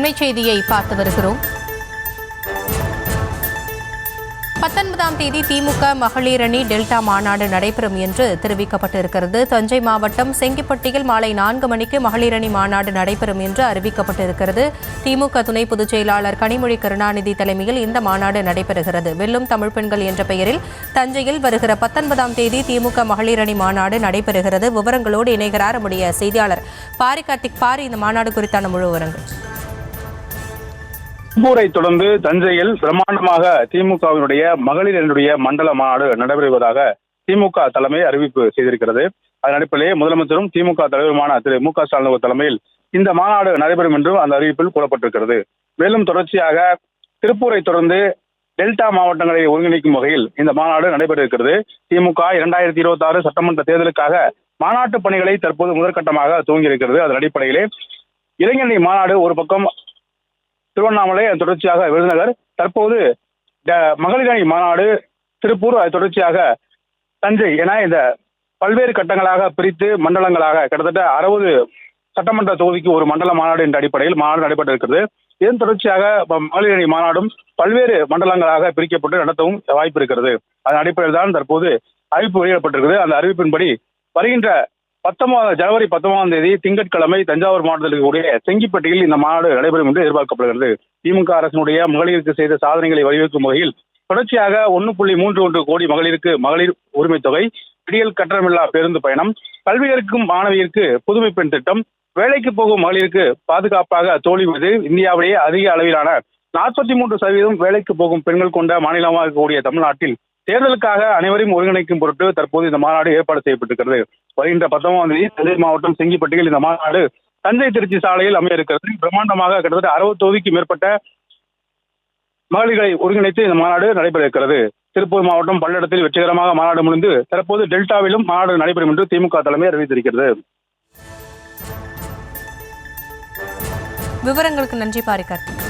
அண்மை செய்தியை பார்த்து வருகிறோம். 19ஆம் தேதி திமுக மகளிர் அணி டெல்டா மாநாடு நடைபெறும் என்று தெரிவிக்கப்பட்டிருக்கிறது. தஞ்சை மாவட்டம் செங்கிப்பட்டியில் மாலை 4 மணிக்கு மகளிர் அணி மாநாடு நடைபெறும் என்று அறிவிக்கப்பட்டிருக்கிறது. திமுக துணை பொதுச் செயலாளர் கனிமொழி கருணாநிதி தலைமையில் இந்த மாநாடு நடைபெறுகிறது. வெல்லும் தமிழ் பெண்கள் என்ற பெயரில் தஞ்சையில் வருகிற 19ஆம் தேதி திமுக மகளிர் அணி மாநாடு நடைபெறுகிறது. விவரங்களோடு இணைகிறார் நம்முடைய செய்தியாளர் பாரி கார்த்திக். பாரி, இந்த மாநாடு குறித்தான முழு விவரங்கள். திருப்பூரை தொடர்ந்து தஞ்சையில் பிரம்மாண்டமாக திமுகவினுடைய மகளிரினுடைய மண்டல மாநாடு நடைபெறுவதாக திமுக தலைமை அறிவிப்பு செய்திருக்கிறது. அதன் அடிப்படையில் முதலமைச்சரும் திமுக தலைவருமான திரு மு க ஸ்டாலின் தலைமையில் இந்த மாநாடு நடைபெறும் என்றும் அந்த அறிவிப்பில் கூறப்பட்டிருக்கிறது. மேலும் தொடர்ச்சியாக திருப்பூரை தொடர்ந்து டெல்டா மாவட்டங்களை ஒருங்கிணைக்கும் வகையில் இந்த மாநாடு நடைபெற இருக்கிறது. திமுக 2026 சட்டமன்ற தேர்தலுக்காக மாநாட்டு பணிகளை தற்போது முதற்கட்டமாக துவங்கியிருக்கிறது. அதன் அடிப்படையிலே இளைஞரணி மாநாடு ஒரு பக்கம் திருவண்ணாமலை, தொடர்ச்சியாக விருதுநகர், தற்போது மகளிர் அணி மாநாடு திருப்பூர், தொடர்ச்சியாக தஞ்சை என இந்த பல்வேறு கட்டங்களாக பிரித்து மண்டலங்களாக கிட்டத்தட்ட 60 சட்டமன்ற தொகுதிக்கு ஒரு மண்டல மாநாடு என்ற அடிப்படையில் மாநாடு நடைபெற்றிருக்கிறது. இதன் தொடர்ச்சியாக மகளிர் அணி மாநாடும் பல்வேறு மண்டலங்களாக பிரிக்கப்பட்டு நடத்தவும் வாய்ப்பு இருக்கிறது. அதன் அடிப்படையில் தான் தற்போது அறிவிப்பு வெளியிடப்பட்டிருக்கிறது. அந்த அறிவிப்பின்படி வருகின்ற ஜனவரி 19ஆம் தேதி திங்கட்கிழமை தஞ்சாவூர் மாவட்டத்தில் இருக்கக்கூடிய செங்கிப்பட்டியில் இந்த மாநாடு நடைபெறும் என்று எதிர்பார்க்கப்படுகிறது. திமுக அரசினுடைய மகளிருக்கு செய்த சாதனைகளை வலியுறுத்தும் வகையில் தொடர்ச்சியாக 1.31 கோடி மகளிருக்கு மகளிர் உரிமை தொகை, விடியல் கட்டணமில்லா பேருந்து பயணம், கல்வியற்கும் மாணவியருக்கு புதுமை பெண் திட்டம், வேலைக்கு போகும் மகளிருக்கு பாதுகாப்பாக தோழி விருது, இந்தியாவிலேயே அதிக அளவிலான 43% வேலைக்கு போகும் பெண்கள் கொண்ட மாநிலமாக இருக்கக்கூடிய தமிழ்நாட்டில் தேர்தலுக்காக அனைவரையும் ஒருங்கிணைக்கும் பொருட்டு தற்போது இந்த மாநாடு ஏற்பாடு செய்யப்பட்டிருக்கிறது. வருகின்ற 19ஆம் தேதி தஞ்சை மாவட்டம் செங்கிப்பட்டியில் இந்த மாநாடு தஞ்சை திருச்சி சாலையில் அமைய இருக்கிறது. பிரம்மாண்டமாக கிட்டத்தட்ட 60 தொகுதிக்கு மேற்பட்ட மகளிர்களை ஒருங்கிணைத்து இந்த மாநாடு நடைபெற இருக்கிறது. திருப்பூர் மாவட்டம் பல்லடத்தில் வெற்றிகரமாக மாநாடு முடிந்து தற்போது டெல்டாவிலும் மாநாடு நடைபெறும் என்று திமுக தலைமை அறிவித்திருக்கிறது. விவரங்களுக்கு நன்றி பாரி கார்த்திக்.